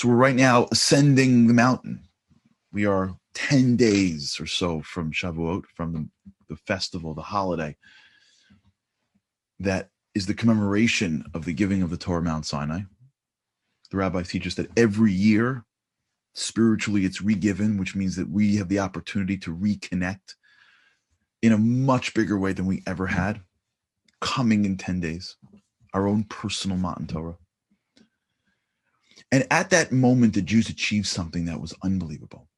So we're right now ascending the mountain. We are 10 days or so from Shavuot, from the festival, the holiday, that is the commemoration of the giving of the Torah Mount Sinai. The rabbis teach us that every year, spiritually, it's re-given, which means that we have the opportunity to reconnect in a much bigger way than we ever had, coming in 10 days, our own personal Matan Torah. And at that moment, the Jews achieved something that was unbelievable.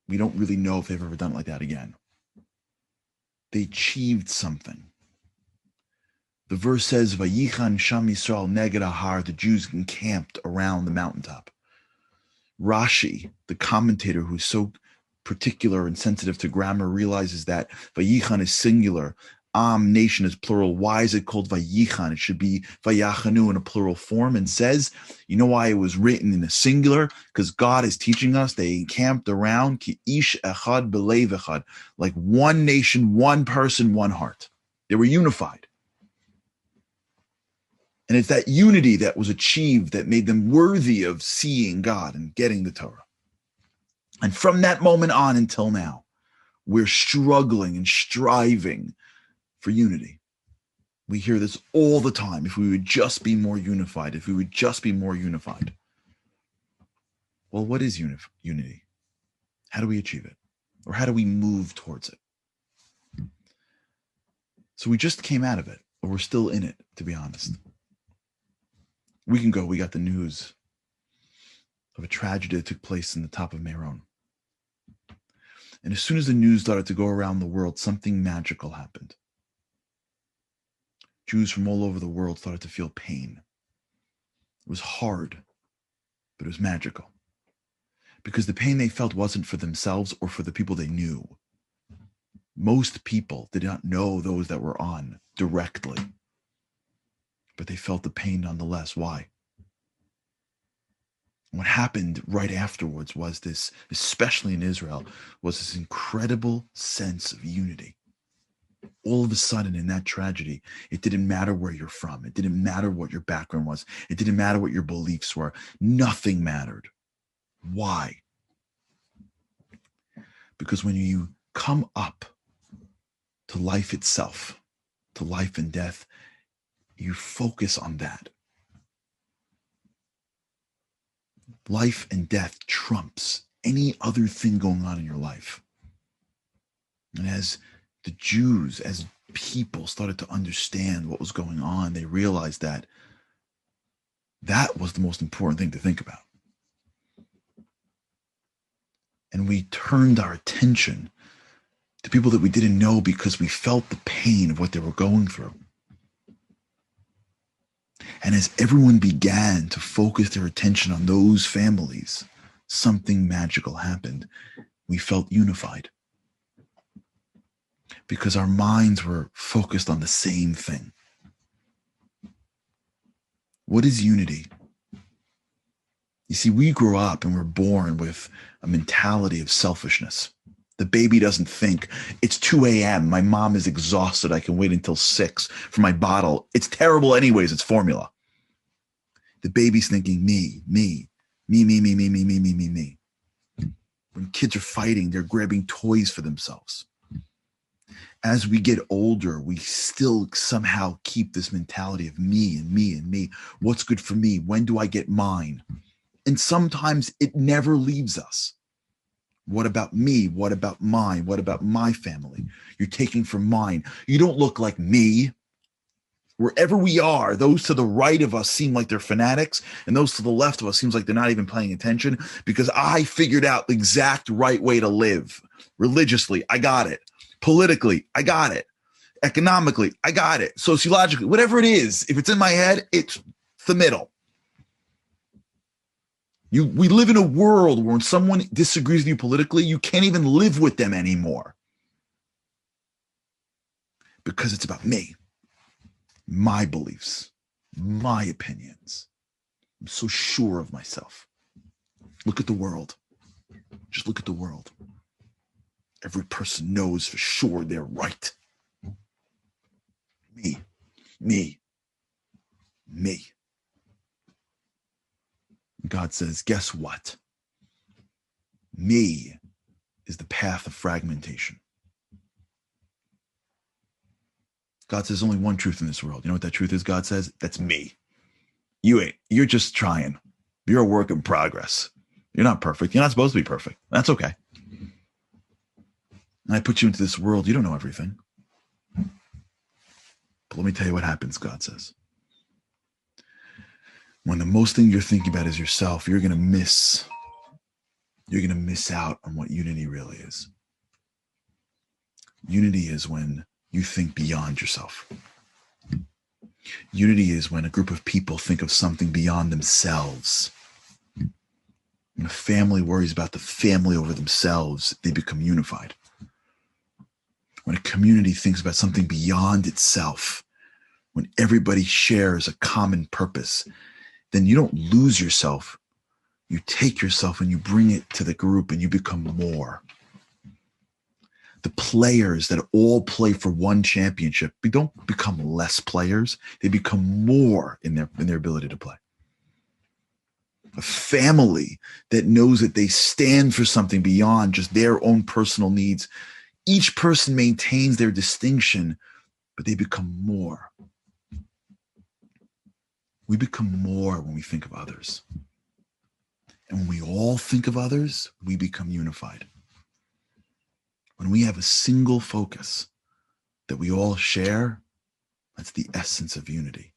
We don't really know if they've ever done it like that again. They achieved something. The verse says, Vayichan Sham Yisrael neged Ahar, the Jews encamped around the mountaintop. Rashi, the commentator who's so particular and sensitive to grammar, realizes that Vayichan is singular, nation is plural. Why is it called Vayichan? It should be Vayachanu in a plural form, and says, you know why it was written in a singular? Because God is teaching us they encamped around ki ish echad belev echad, like one nation, one person, one heart. They were unified. And it's that unity that was achieved that made them worthy of seeing God and getting the Torah. And from that moment on until now, we're struggling and striving for unity. We hear this all the time. If we would just be more unified, if we would just be more unified. Well, what is unity? How do we achieve it? Or how do we move towards it? So we just came out of it, or we're still in it, to be honest. A week ago, we got the news of a tragedy that took place in the top of Meron. And as soon as the news started to go around the world, something magical happened. Jews from all over the world started to feel pain. It was hard, but it was magical. Because the pain they felt wasn't for themselves or for the people they knew. Most people did not know those that were on directly, but they felt the pain nonetheless. Why? What happened right afterwards was this, especially in Israel, was this incredible sense of unity. All of a sudden in that tragedy, it didn't matter where you're from. It didn't matter what your background was. It didn't matter what your beliefs were. Nothing mattered. Why? Because when you come up to life itself, to life and death, you focus on that. Life and death trumps any other thing going on in your life. And as the Jews, as people started to understand what was going on, they realized that that was the most important thing to think about. And we turned our attention to people that we didn't know because we felt the pain of what they were going through. And as everyone began to focus their attention on those families, something magical happened. We felt unified because our minds were focused on the same thing. What is unity? You see, we grow up and we're born with a mentality of selfishness. The baby doesn't think, it's 2 a.m., my mom is exhausted, I can wait until 6 for my bottle. It's terrible anyways, it's formula. The baby's thinking me. When kids are fighting, they're grabbing toys for themselves. As we get older, we still somehow keep this mentality of me and me and me. What's good for me? When do I get mine? And sometimes it never leaves us. What about me? What about mine? What about my family? You're taking from mine. You don't look like me. Wherever we are, those to the right of us seem like they're fanatics, and those to the left of us seems like they're not even paying attention because I figured out the exact right way to live. Religiously, I got it. Politically, I got it. Economically, I got it. Sociologically, whatever it is, if it's in my head, it's the middle. We live in a world where when someone disagrees with you politically, you can't even live with them anymore because it's about me, my beliefs, my opinions. I'm so sure of myself. Look at the world. Just look at the world. Every person knows for sure they're right. Me. God says, guess what? Me is the path of fragmentation. God says only one truth in this world. You know what that truth is? God says, that's me. You ain't. You're just trying. You're a work in progress. You're not perfect. You're not supposed to be perfect. That's okay. And I put you into this world. You don't know everything. But let me tell you what happens, God says. When the most thing you're thinking about is yourself, you're going to miss out on what unity really is. Unity is when you think beyond yourself. Unity is when a group of people think of something beyond themselves. When a family worries about the family over themselves, they become unified. When a community thinks about something beyond itself, when everybody shares a common purpose, then you don't lose yourself. You take yourself and you bring it to the group and you become more. The players that all play for one championship, they don't become less players. They become more in their ability to play. A family that knows that they stand for something beyond just their own personal needs. Each person maintains their distinction, but they become more. We become more when we think of others. And when we all think of others, we become unified. When we have a single focus that we all share, that's the essence of unity.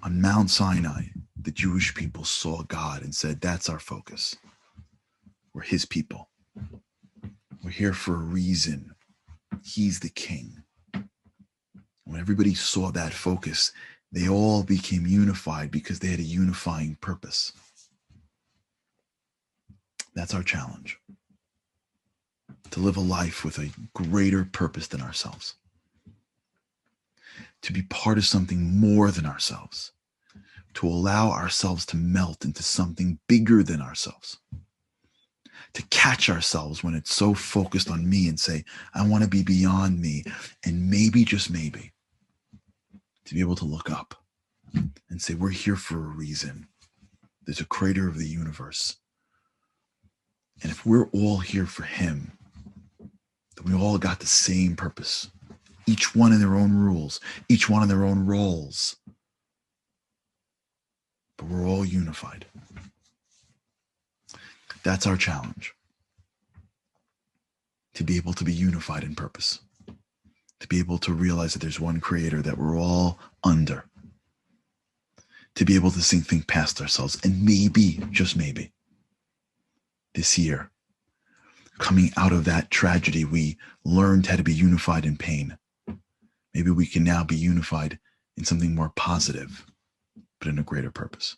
On Mount Sinai, the Jewish people saw God and said, that's our focus. We're his people. We're here for a reason. He's the king. When everybody saw that focus, they all became unified because they had a unifying purpose. That's our challenge. To live a life with a greater purpose than ourselves. To be part of something more than ourselves. To allow ourselves to melt into something bigger than ourselves. To catch ourselves when it's so focused on me and say, I want to be beyond me. And maybe, just maybe, to be able to look up and say, we're here for a reason. There's a creator of the universe. And if we're all here for him, then we all got the same purpose. Each one in their own rules, each one in their own roles. But we're all unified. That's our challenge. To be able to be unified in purpose. To be able to realize that there's one creator that we're all under. To be able to think past ourselves. And maybe, just maybe, this year, coming out of that tragedy, we learned how to be unified in pain. Maybe we can now be unified in something more positive, but in a greater purpose.